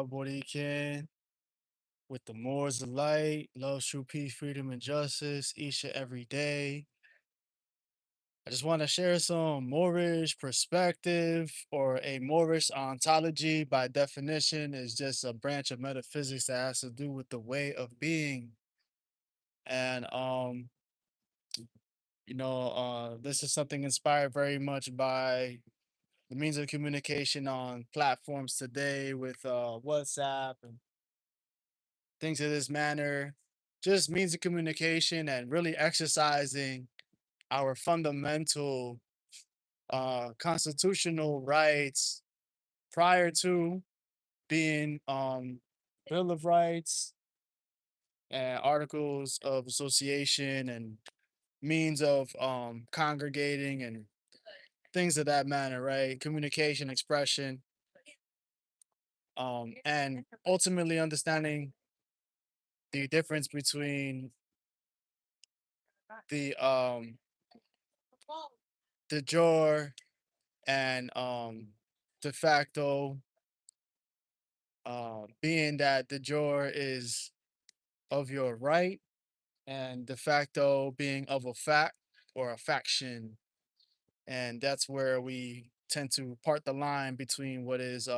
Marcoelboriken with the Moors of Light, love, true peace, freedom, and justice each and every day. I just want to share some Moorish perspective or a Moorish ontology. By definition, is just a branch of metaphysics that has to do with the way of being. And this is something inspired very much by the means of communication on platforms today with WhatsApp and things of this manner, just means of communication and really exercising our fundamental constitutional rights prior to being Bill of Rights and Articles of Association and means of congregating and things of that manner, right? Communication, expression, and ultimately understanding the difference between the de jure and de facto, being that de jure is of your right and de facto being of a fact or a faction. And that's where we tend to part the line between what is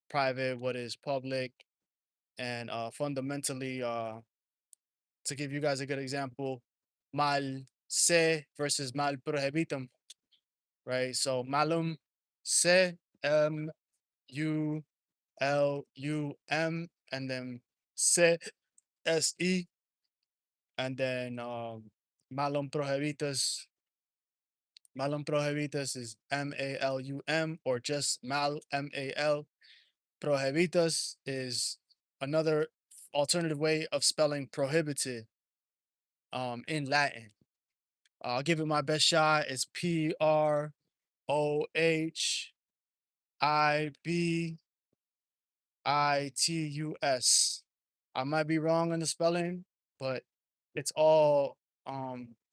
private, what is public, and fundamentally, to give you guys a good example, mal se versus mal prohibitum, right? So malum se, U LUM, and then se se, and then malum prohibitus. Malum prohibitus is MALUM, or just mal. Prohibitus is another alternative way of spelling prohibited in Latin. I'll give it my best shot. It's Prohibitus. I might be wrong on the spelling, but it's all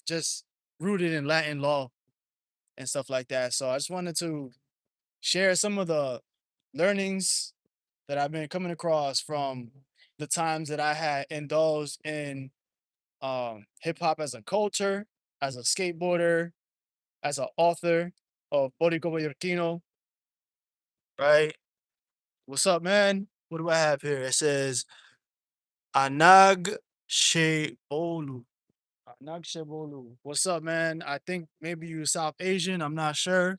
just rooted in Latin law and stuff like that. So I just wanted to share some of the learnings that I've been coming across from the times that I had indulged in hip hop as a culture, as a skateboarder, as an author of borikubayorkino, right? What's up, man? What do I have here? It says Anag Sheolu. Anag Shebolu. What's up, man? I think maybe you South Asian. I'm not sure,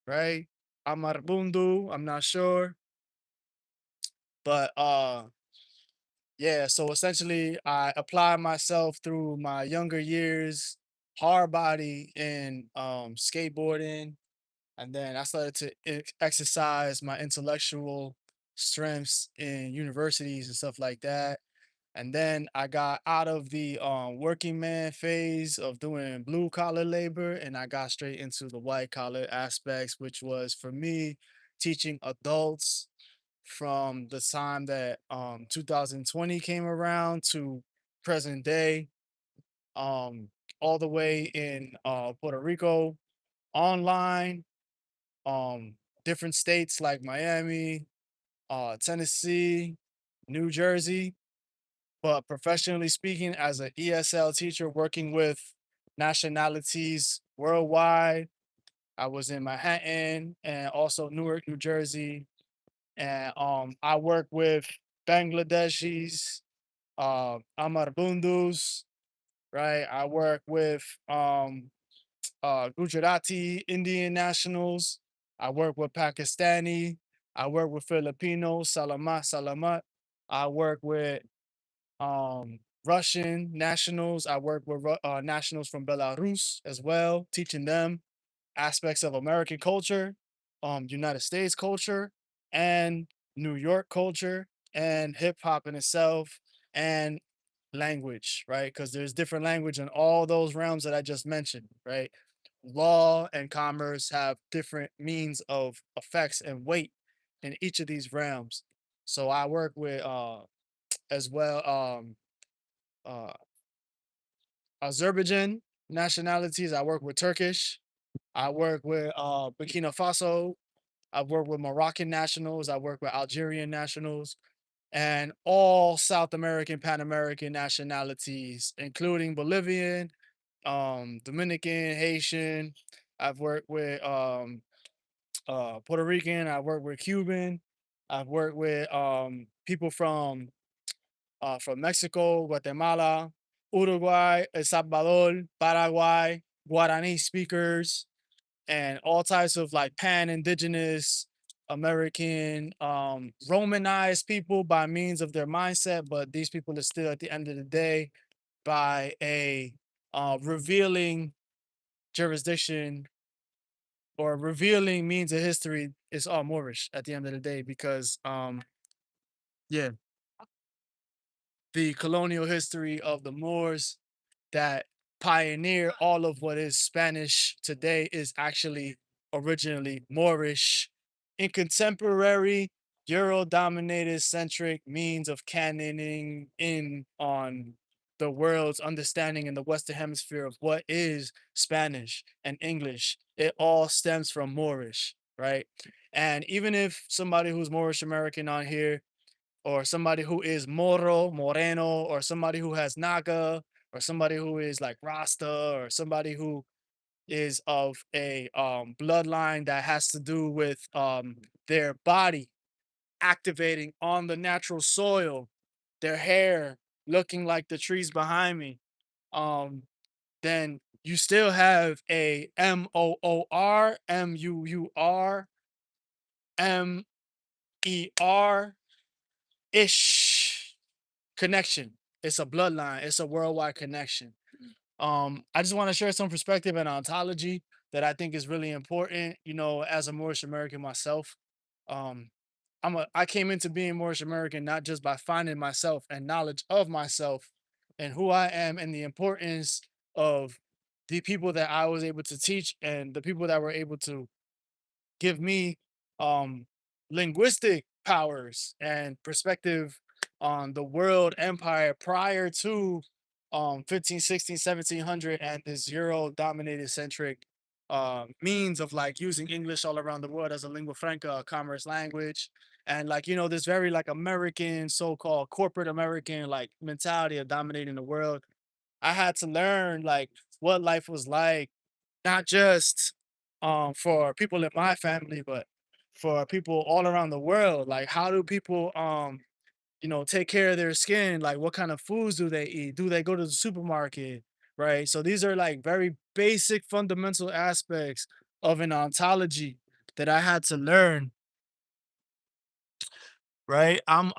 right? Amarbundu. I'm not sure, but yeah. So essentially, I apply myself through my younger years, hard body in skateboarding, and then I started to exercise my intellectual strengths in universities and stuff like that. And then I got out of the working man phase of doing blue collar labor, and I got straight into the white collar aspects, which was for me teaching adults from the time that 2020 came around to present day, um, all the way in Puerto Rico, online, um, different states like Miami, Tennessee, New Jersey, but professionally speaking, as an ESL teacher working with nationalities worldwide, I was in Manhattan and also Newark, New Jersey. And I work with Bangladeshis, Amarbundus, right? I work with Gujarati Indian nationals. I work with Pakistani. I work with Filipino, Salamat, Salamat. I work with Russian nationals. I work with nationals from Belarus as well, teaching them aspects of American culture, United States culture, and New York culture, and hip hop in itself, and language, right? Because there's different language in all those realms that I just mentioned, right? Law and commerce have different means of effects and weight in each of these realms. So I work with as well uh Azerbaijan nationalities. I work with Turkish. I work with Burkina Faso. I've worked with Moroccan nationals. I work with Algerian nationals and all South American, Pan American nationalities, including Bolivian, Dominican, Haitian. I've worked with Puerto Rican. I've worked with Cuban. I've worked with people from Mexico, Guatemala, Uruguay, El Salvador, Paraguay, Guarani speakers, and all types of like pan indigenous American Romanized people by means of their mindset, but these people are still at the end of the day by a revealing jurisdiction or revealing means of history. It's all Moorish at the end of the day because yeah, the colonial history of the Moors that pioneer all of what is Spanish today is actually originally Moorish. In contemporary Euro dominated centric means of canoning in on the world's understanding in the Western Hemisphere of what is Spanish and English, it all stems from Moorish, right? And even if somebody who's Moorish American on here or somebody who is Moro, Moreno, or somebody who has Naga, or somebody who is like Rasta, or somebody who is of a bloodline that has to do with their body activating on the natural soil, their hair looking like the trees behind me, um, then you still have a Moor ish connection. It's a bloodline. It's a worldwide connection. I just want to share some perspective and ontology that I think is really important. You know, as a Moorish American myself, um, I came into being Moorish American not just by finding myself and knowledge of myself and who I am and the importance of the people that I was able to teach and the people that were able to give me um linguistic powers and perspective on the world empire prior to 15, 16, 1700 and this Euro dominated centric means of like using English all around the world as a lingua franca, a commerce language. And like, you know, this very like American, so-called corporate American like mentality of dominating the world. I had to learn like what life was like not just for people in my family, but for people all around the world. Like how do people you know take care of their skin? Like what kind of foods do they eat? Do they go to the supermarket? Right. So these are like very basic fundamental aspects of an ontology that I had to learn. Right. I'm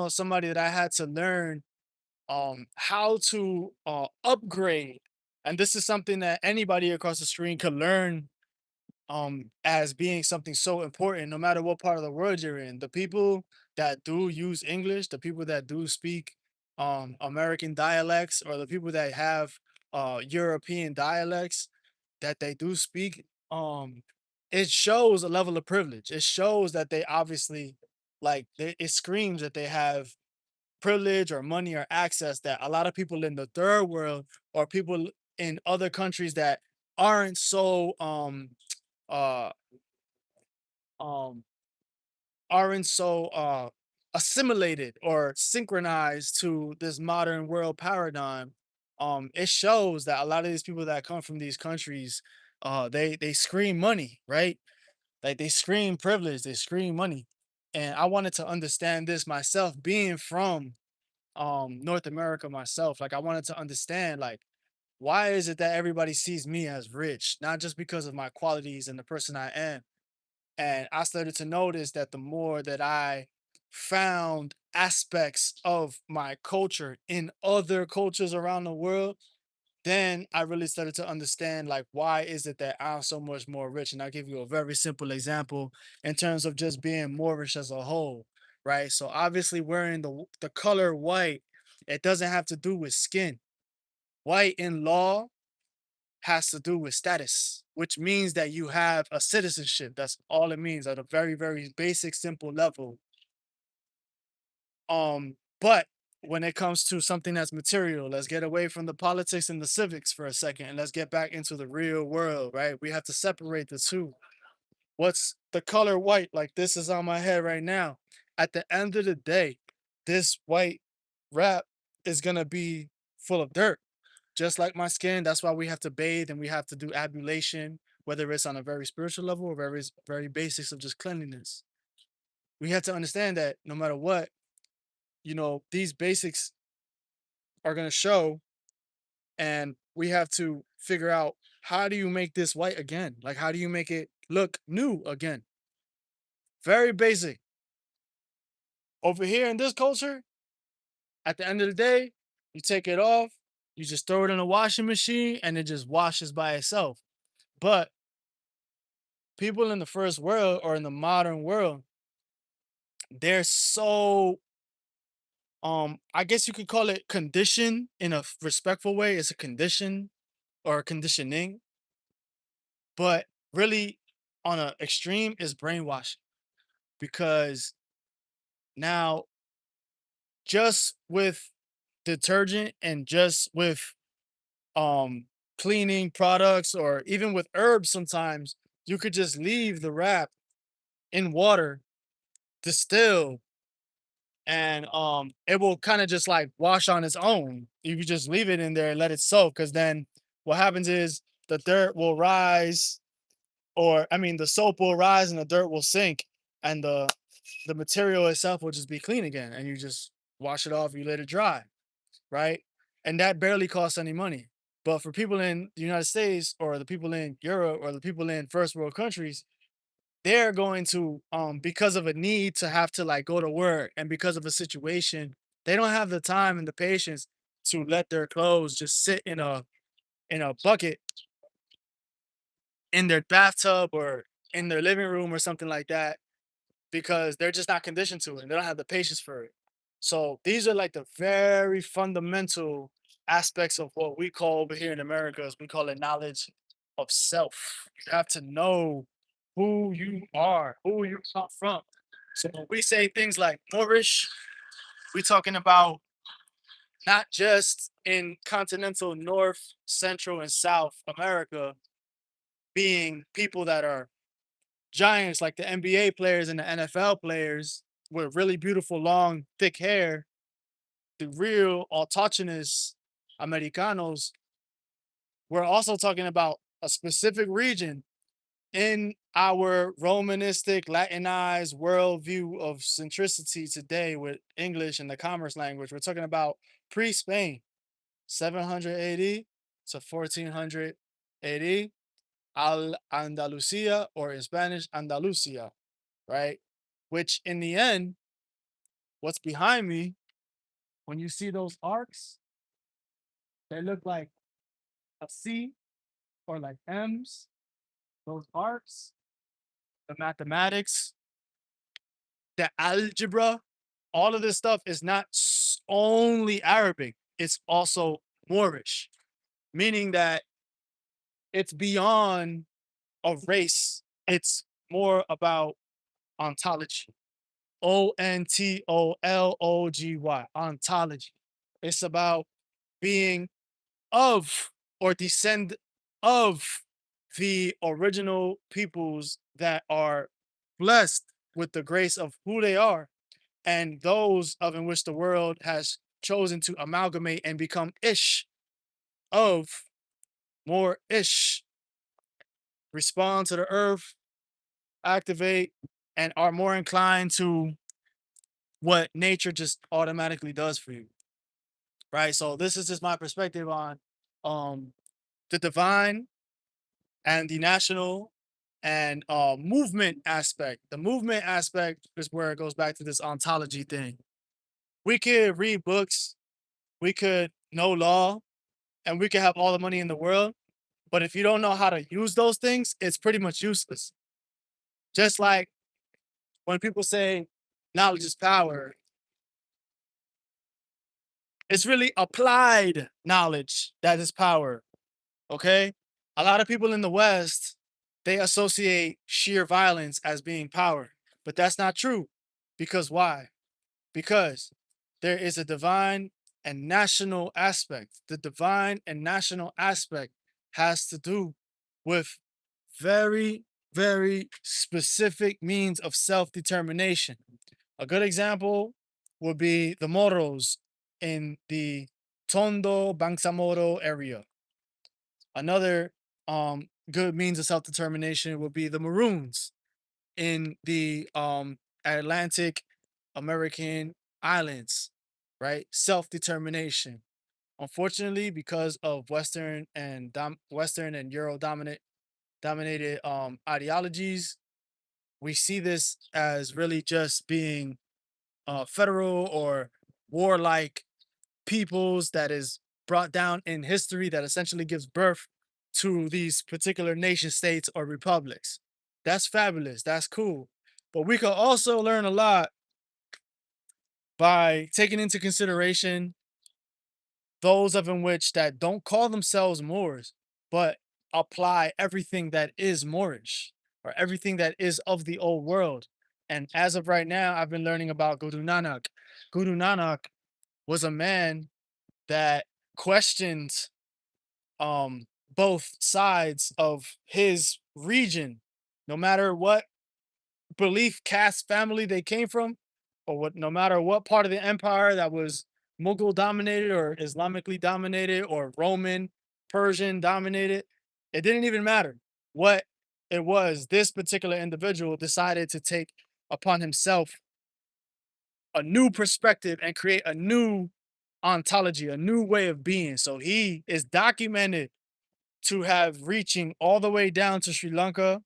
somebody that I had to learn how to upgrade. And this is something that anybody across the screen could learn as being something so important no matter what part of the world you're in. The people that do use English, the people that do speak American dialects, or the people that have European dialects that they do speak, it shows a level of privilege. It shows that they obviously like it screams that they have privilege or money or access that a lot of people in the third world or people in other countries that aren't so uh um aren't so assimilated or synchronized to this modern world paradigm. It shows that a lot of these people that come from these countries they scream money, right? Like they scream privilege, they scream money. And I wanted to understand this myself being from North America myself. Like I wanted to understand like why is it that everybody sees me as rich, not just because of my qualities and the person I am. And I started to notice that the more that I found aspects of my culture in other cultures around the world, then I really started to understand like why is it that I'm so much more rich. And I'll give you a very simple example in terms of just being Moorish as a whole, right? So obviously wearing the color white, it doesn't have to do with skin. White in law has to do with status, which means that you have a citizenship. That's all it means at a very, very basic, simple level. But when it comes to something that's material, let's get away from the politics and the civics for a second and let's get back into the real world, right? We have to separate the two. What's the color white? Like this is on my head right now. At the end of the day, this white wrap is gonna be full of dirt, just like my skin. That's why we have to bathe and we have to do ablution, whether it's on a very spiritual level or very basics of just cleanliness. We have to understand that no matter what, these basics are gonna show, and we have to figure out how do you make this white again? Like how do you make it look new again? Very basic. Over here in this culture, at the end of the day, you take it off, you just throw it in a washing machine and it just washes by itself. But people in the first world or in the modern world, they're so I guess you could call it condition in a respectful way. It's a condition or a conditioning, but really on an extreme is brainwashing because now just with detergent and just with um cleaning products or even with herbs sometimes you could just leave the wrap in water distill and it will kind of just like wash on its own. You could just leave it in there and let it soak because then what happens is the dirt will rise, or I mean the soap will rise and the dirt will sink, and the material itself will just be clean again, and you just wash it off, you let it dry, right? And that barely costs any money. But for people in the United States or the people in Europe or the people in first world countries, they're going to because of a need to have to like go to work and because of a situation, they don't have the time and the patience to let their clothes just sit in a bucket in their bathtub or in their living room or something like that because they're just not conditioned to it and they don't have the patience for it. So these are like the very fundamental aspects of what we call over here in America, as we call it knowledge of self. You have to know who you are, who you come from. So when we say things like Moorish, we're talking about not just in continental North, Central, and South America being people that are giants like the NBA players and the NFL players with really beautiful, long, thick hair, the real autochthonous Americanos. We're also talking about a specific region in our Romanistic, Latinized worldview of centricity today with English and the commerce language. We're talking about pre Spain, 700 AD to 1400 AD, Al Andalusia, or in Spanish, Andalusia, right? Which in the end, what's behind me, when you see those arcs, they look like a C or like M's. Those arcs, the mathematics, the algebra, all of this stuff is not only Arabic, it's also Moorish, meaning that it's beyond a race. It's more about ontology. ontology, ontology. It's about being of or descend of the original peoples that are blessed with the grace of who they are and those of in which the world has chosen to amalgamate and become ish of more ish, respond to the earth, activate, and are more inclined to what nature just automatically does for you. Right. So this is just my perspective on um the divine and the national and movement aspect. The movement aspect is where it goes back to this ontology thing. We could read books, we could know law, and we could have all the money in the world. But if you don't know how to use those things, it's pretty much useless. Just like when people say knowledge is power, it's really applied knowledge that is power. Okay. A lot of people in the West, they associate sheer violence as being power, but that's not true. Because why? Because there is a divine and national aspect. The divine and national aspect has to do with very very specific means of self-determination. A good example would be the Moros in the Tondo Bangsamoro area. Another good means of self-determination would be the Maroons in the Atlantic American islands, right? Self-determination. Unfortunately, because of Western and Euro dominated ideologies, we see this as really just being federal or warlike peoples that is brought down in history that essentially gives birth to these particular nation states or republics. That's fabulous. That's cool. But we could also learn a lot by taking into consideration those of in which that don't call themselves Moors, but apply everything that is Moorish or everything that is of the old world. And as of right now, I've been learning about Guru Nanak. Guru Nanak was a man that questioned both sides of his region, no matter what belief, caste, family they came from, or what, no matter what part of the empire that was Mughal dominated or Islamically dominated or Roman, Persian dominated, it didn't even matter what it was. This particular individual decided to take upon himself a new perspective and create a new ontology, a new way of being. So he is documented to have reaching all the way down to Sri Lanka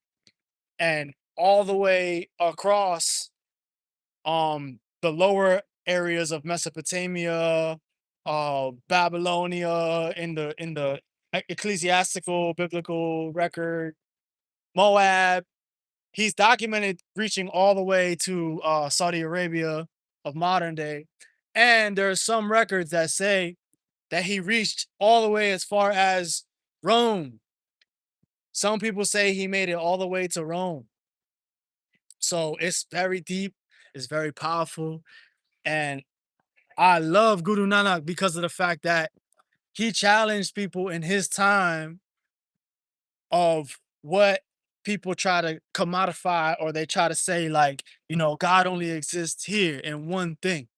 and all the way across the lower areas of Mesopotamia, Babylonia in the ecclesiastical biblical record, Moab. He's documented reaching all the way to Saudi Arabia of modern day. And there are some records that say that he reached all the way as far as Rome. Some people say he made it all the way to Rome. So it's very deep, it's very powerful. And I love Guru Nanak because of the fact that he challenged people in his time of what people try to commodify or they try to say, like, God only exists here in one thing.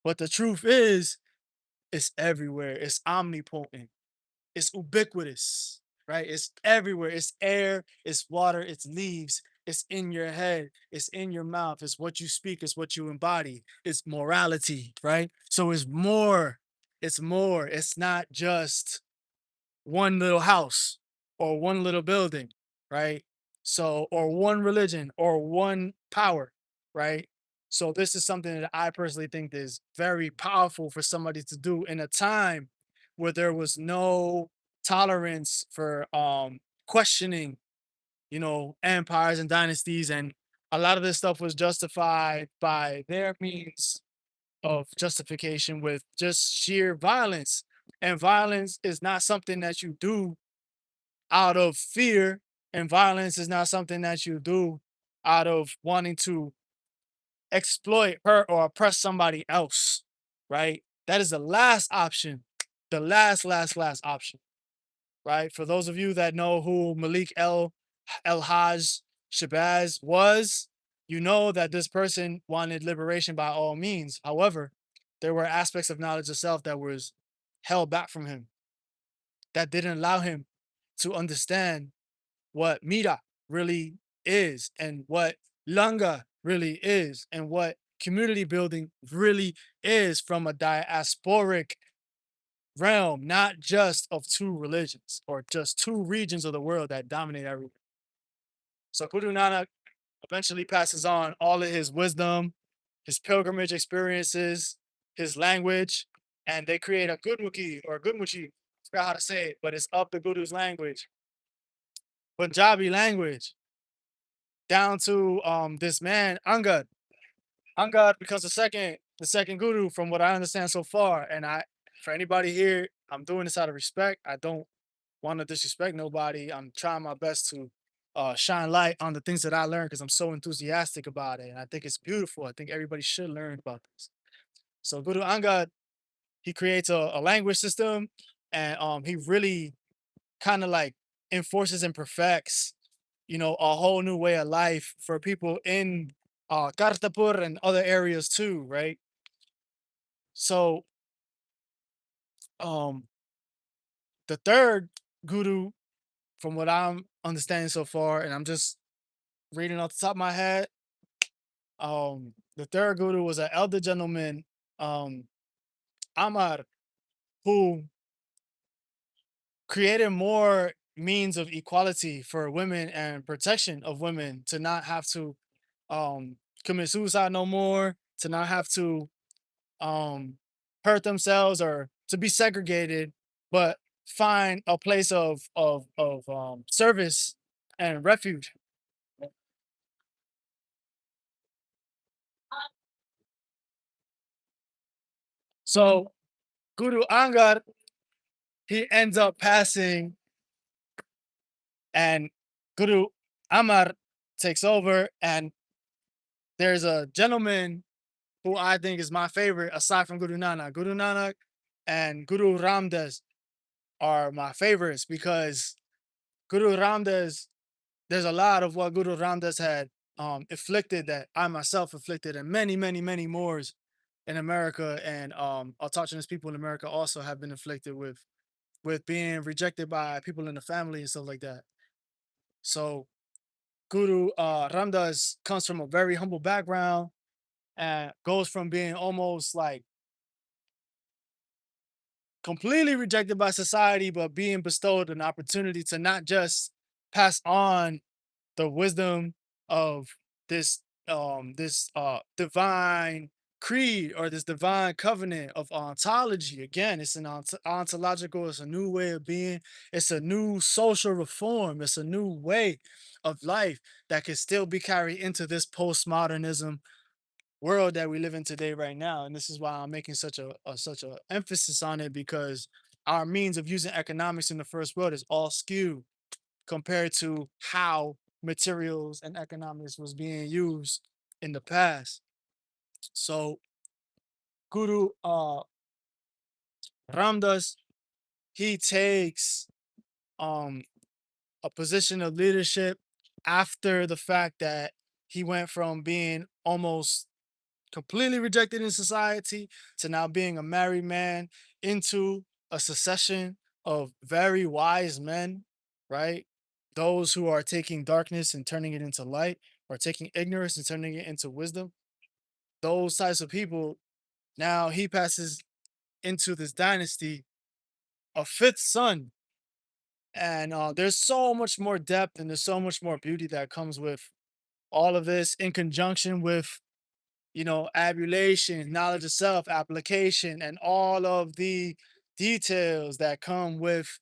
But the truth is, it's everywhere, it's omnipotent. It's ubiquitous, right? It's everywhere. It's air, it's water, it's leaves, it's in your head, it's in your mouth, it's what you speak, it's what you embody, it's morality, right? So it's more, it's more. It's not just one little house or one little building, right? So, or one religion or one power, right? So, this is something that I personally think is very powerful for somebody to do in a time where there was no tolerance for questioning, empires and dynasties. And a lot of this stuff was justified by their means of justification with just sheer violence. And violence is not something that you do out of fear, and violence is not something that you do out of wanting to exploit, hurt, or oppress somebody else, right? That is the last option, the last option, right? For those of you that know who Malik El Haj Shabazz was, you know that this person wanted liberation by all means. However, there were aspects of knowledge of self that was held back from him, that didn't allow him to understand what Mira really is and what Langa really is and what community building really is from a diasporic realm, not just of two religions or just two regions of the world that dominate everything. So Guru Nanak eventually passes on all of his wisdom, his pilgrimage experiences, his language, and they create a Gurmukhi or Gurmukhi. I forgot how to say it, but it's of the Guru's language, Punjabi language, down to this man Angad. Angad becomes the second guru from what I understand so far. And for anybody here, I'm doing this out of respect. I don't want to disrespect nobody. I'm trying my best to shine light on the things that I learned because I'm so enthusiastic about it. And I think it's beautiful. I think everybody should learn about this. So Guru Angad, he creates a language system and he really kind of like enforces and perfects a whole new way of life for people in Kartapur and other areas too, right? So um the third guru, from what I'm understanding so far, and I'm just reading off the top of my head, the third guru was an elder gentleman, um, Amar, who created more means of equality for women and protection of women to not have to um commit suicide no more, to not have to um hurt themselves or to be segregated, but find a place of service and refuge. So Guru Angar, he ends up passing, and Guru Amar takes over, and there's a gentleman who I think is my favorite aside from Guru Nanak. Guru Nanak and Guru Ramdas are my favorites because Guru Ramdas, there's a lot of what Guru Ramdas had inflicted that I myself inflicted, and many, many, many more in America and autochthonous people in America also have been inflicted with being rejected by people in the family and stuff like that. So Guru Ramdas comes from a very humble background and goes from being almost like completely rejected by society, but being bestowed an opportunity to not just pass on the wisdom of this divine creed or this divine covenant of ontology. Again, it's an ontological, it's a new way of being, it's a new social reform, it's a new way of life that can still be carried into this postmodernism world that we live in today right now. And this is why I'm making such a emphasis on it, because our means of using economics in the first world is all skewed compared to how materials and economics was being used in the past. So Guru Ramdas, he takes um a position of leadership after the fact that he went from being almost completely rejected in society to now being a married man into a succession of very wise men, right? Those who are taking darkness and turning it into light, or taking ignorance and turning it into wisdom. Those types of people. Now he passes into this dynasty, a fifth son. And there's so much more depth and there's so much more beauty that comes with all of this in conjunction with abulation, knowledge of self, application, and all of the details that come with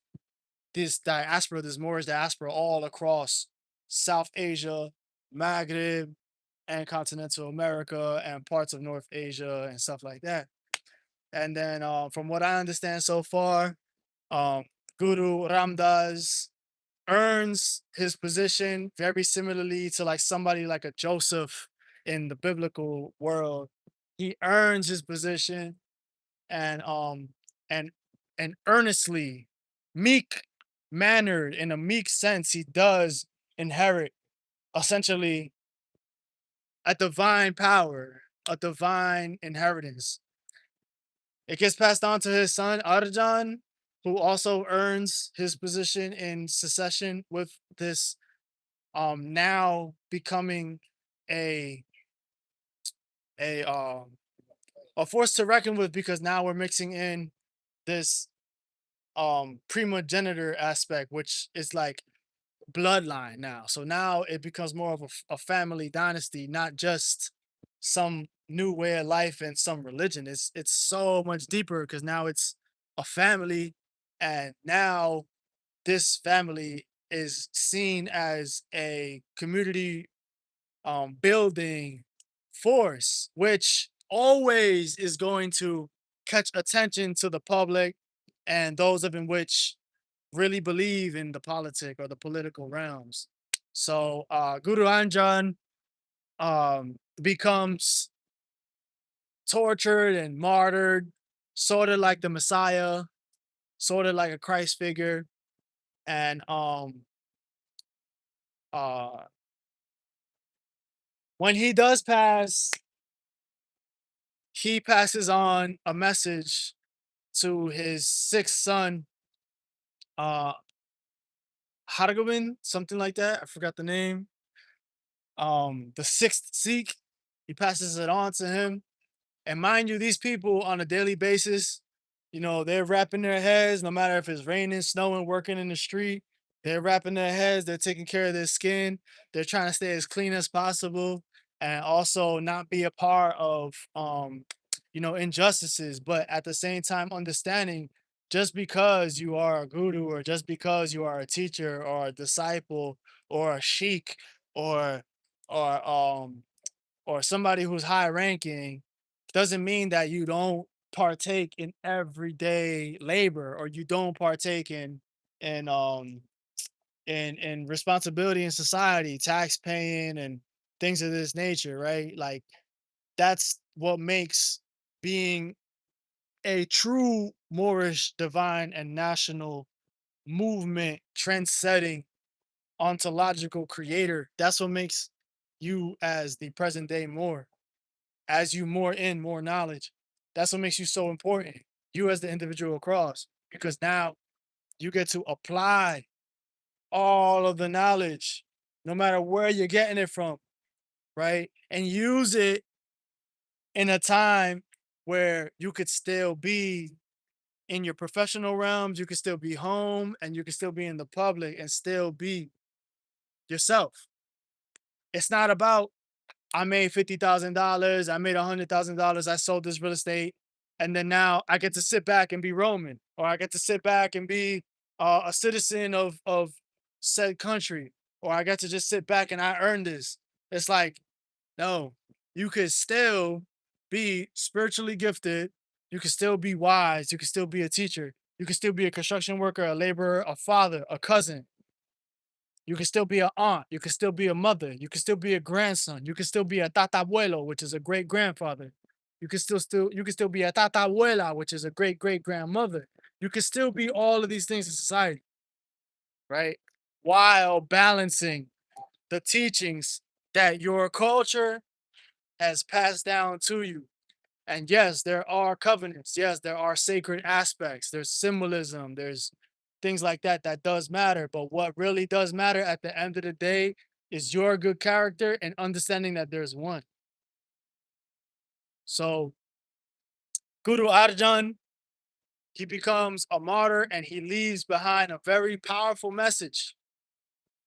this diaspora, this Moorish diaspora all across South Asia, Maghreb, and continental America, and parts of North Asia, and stuff like that. And then, from what I understand so far, um, Guru Ramdas earns his position very similarly to like somebody like a Joseph in the biblical world. He earns his position and and and earnestly, meek mannered in a meek sense, he does inherit essentially a divine power, a divine inheritance. It gets passed on to his son Arjan, who also earns his position in succession with this now becoming a a um a force to reckon with, because now we're mixing in this primogenitor aspect, which is like bloodline now. So now it becomes more of a family dynasty, not just some new way of life and some religion. It's so much deeper because now it's a family, and now this family is seen as a community building force, which always is going to catch attention to the public and those of in which really believe in the politic or the political realms. So Guru Anjan becomes tortured and martyred, sort of like the Messiah, sort of like a Christ figure, and Uh, when he does pass, he passes on a message to his sixth son, uh, Hargobin, something like that. I forgot the name. The sixth Sikh. He passes it on to him. And mind you, these people on a daily basis, they're wrapping their heads, no matter if it's raining, snowing, working in the street. They're wrapping their heads, they're taking care of their skin, they're trying to stay as clean as possible and also not be a part of injustices, but at the same time understanding just because you are a guru or just because you are a teacher or a disciple or a sheik or or um or somebody who's high ranking doesn't mean that you don't partake in everyday labor or you don't partake in in responsibility in society, tax paying and things of this nature, right? Like that's what makes being a true Moorish divine and national movement trend setting ontological creator. That's what makes you as the present day Moor, as you more in more knowledge. That's what makes you so important. You as the individual cross, because now you get to apply all of the knowledge, no matter where you're getting it from, right? And use it in a time where you could still be in your professional realms, you could still be home, and you could still be in the public and still be yourself. It's not about I made $50,000. I made $100,000. I sold this real estate, and then now I get to sit back and be Roman, or I get to sit back and be a citizen of said country, or I get to just sit back and I earned this. It's like no, you could still be spiritually gifted. You can still be wise. You can still be a teacher. You can still be a construction worker, a laborer, a father, a cousin. You can still be an aunt. You can still be a mother. You can still be a grandson. You can still be a tatabuelo, which is a great grandfather. You can still be a tatabuela, which is a great great grandmother. You can still be all of these things in society, right? While balancing the teachings that your culture has passed down to you. And yes, there are covenants. Yes, there are sacred aspects. There's symbolism. There's things like that that does matter. But what really does matter at the end of the day is your good character and understanding that there's one. So Guru Arjan, he becomes a martyr and he leaves behind a very powerful message.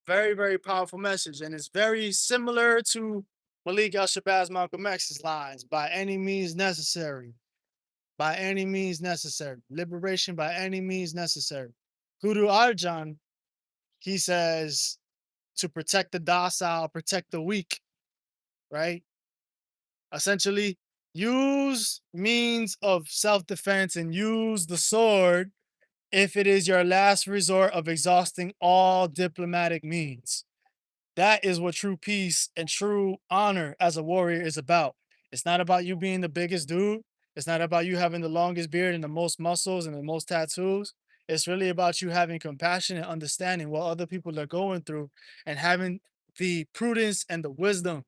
Very, very powerful message. And it's very similar to Malik Al Shabazz Malcolm X's lines by any means necessary. By any means necessary. Liberation by any means necessary. Guru Arjan, he says to protect the docile, protect the weak, right? Essentially, use means of self defense and use the sword if it is your last resort of exhausting all diplomatic means. That is what true peace and true honor as a warrior is about. It's not about you being the biggest dude. It's not about you having the longest beard and the most muscles and the most tattoos. It's really about you having compassion and understanding what other people are going through and having the prudence and the wisdom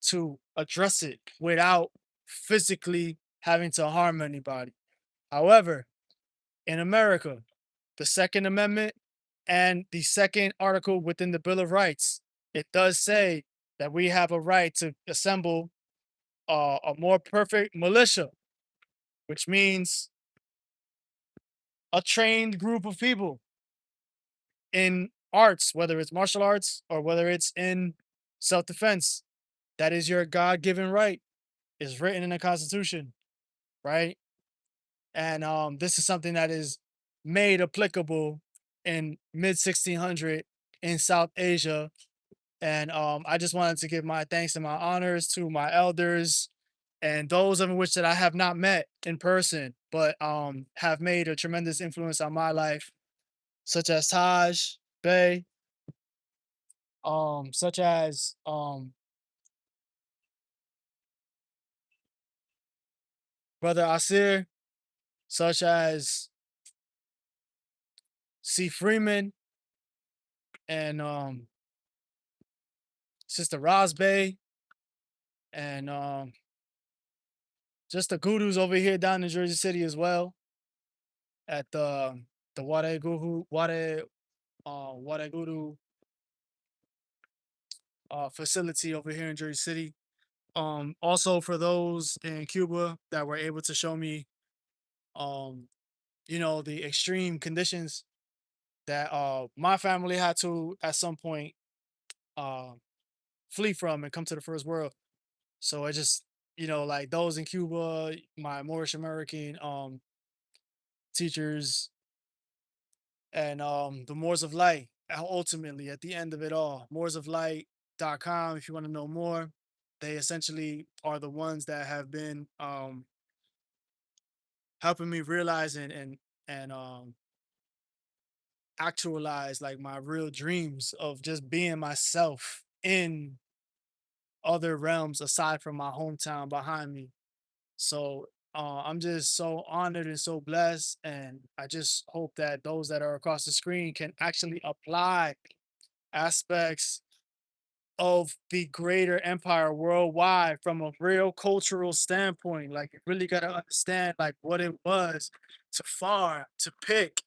to address it without physically having to harm anybody. However, in America, the Second Amendment and the second article within the Bill of Rights, it does say that we have a right to assemble a more perfect militia, which means a trained group of people in arts, whether it's martial arts or whether it's in self defense. That is your God given right. It's written in the Constitution, right? And this is something that is made applicable in mid 1600 in South Asia. And I just wanted to give my thanks and my honors to my elders and those of which that I have not met in person, but have made a tremendous influence on my life, such as Taj Bey, such as Brother Asir, such as C. Freeman, and Sister Rosbay, and just the gurus over here down in Jersey City as well at the Ware Guru facility over here in Jersey City. Also for those in Cuba that were able to show me um the extreme conditions that my family had to at some point uh flee from and come to the first world. So I just, like those in Cuba, my Moorish American teachers, and the Moors of Light, ultimately at the end of it all, moorsoflight.com if you want to know more. They essentially are the ones that have been helping me realize and actualize like my real dreams of just being myself in other realms aside from my hometown behind me. So I'm just so honored and so blessed. And I just hope that those that are across the screen can actually apply aspects of the greater empire worldwide from a real cultural standpoint. Like you really gotta understand like what it was to farm, to pick,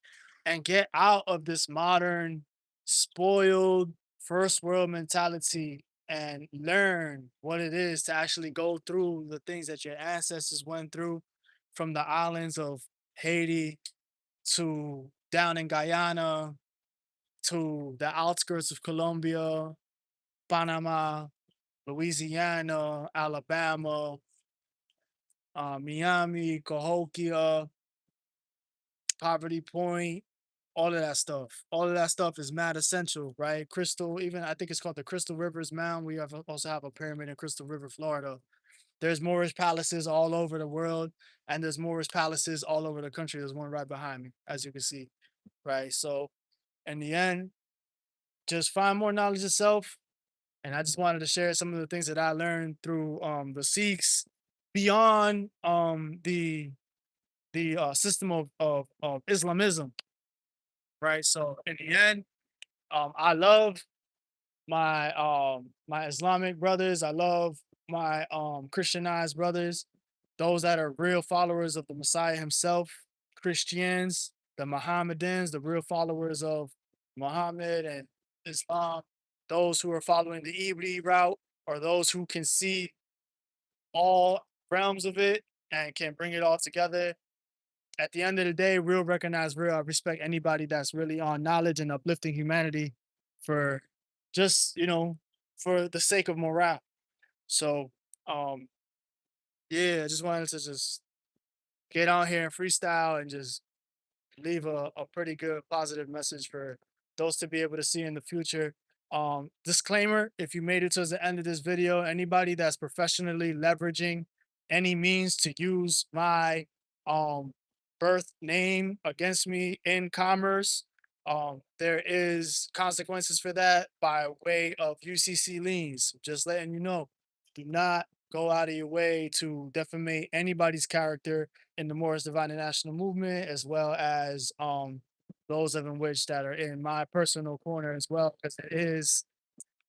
and get out of this modern, spoiled first world mentality and learn what it is to actually go through the things that your ancestors went through from the islands of Haiti to down in Guyana to the outskirts of Colombia, Panama, Louisiana, Alabama, Miami, Cahokia, Poverty Point, all of that stuff. All of that stuff is mad essential, right? Crystal, even I think it's called the Crystal Rivers Mound. Also have a pyramid in Crystal River, Florida. There's Moorish palaces all over the world, and there's Moorish palaces all over the country. There's one right behind me, as you can see, right? So, in the end, just find more knowledge yourself. And I just wanted to share some of the things that I learned through the Sikhs beyond the system of Islamism, right? So in the end, I love my Islamic brothers. I love my Christianized brothers, those that are real followers of the Messiah himself, Christians, the Mohammedans, the real followers of Muhammad and Islam, those who are following the Ibri route, or those who can see all realms of it and can bring it all together. At the end of the day, real recognize real. I respect anybody that's really on knowledge and uplifting humanity for just, for the sake of morale. So, um, yeah, I just wanted to just get on here and freestyle and just leave a pretty good positive message for those to be able to see in the future. Disclaimer, if you made it to the end of this video, anybody that's professionally leveraging any means to use my um birth name against me in commerce, there is consequences for that by way of UCC liens. Just letting you know, do not go out of your way to defamate anybody's character in the Moorish Divine National Movement, as well as those of in which that are in my personal corner as well, because it is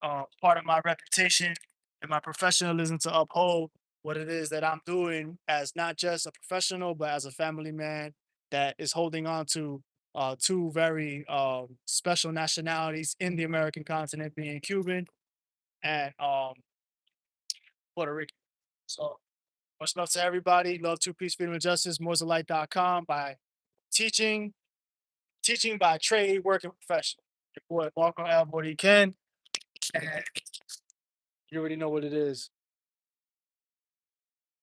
part of my reputation and my professionalism to uphold what it is that I'm doing as not just a professional, but as a family man that is holding on to two very special nationalities in the American continent, being Cuban and Puerto Rican. So much love to everybody. Love to peace, freedom, and justice. Moresalight.com by teaching, teaching by trade, working profession. Your boy Marcoelboriken, and you already know what it is.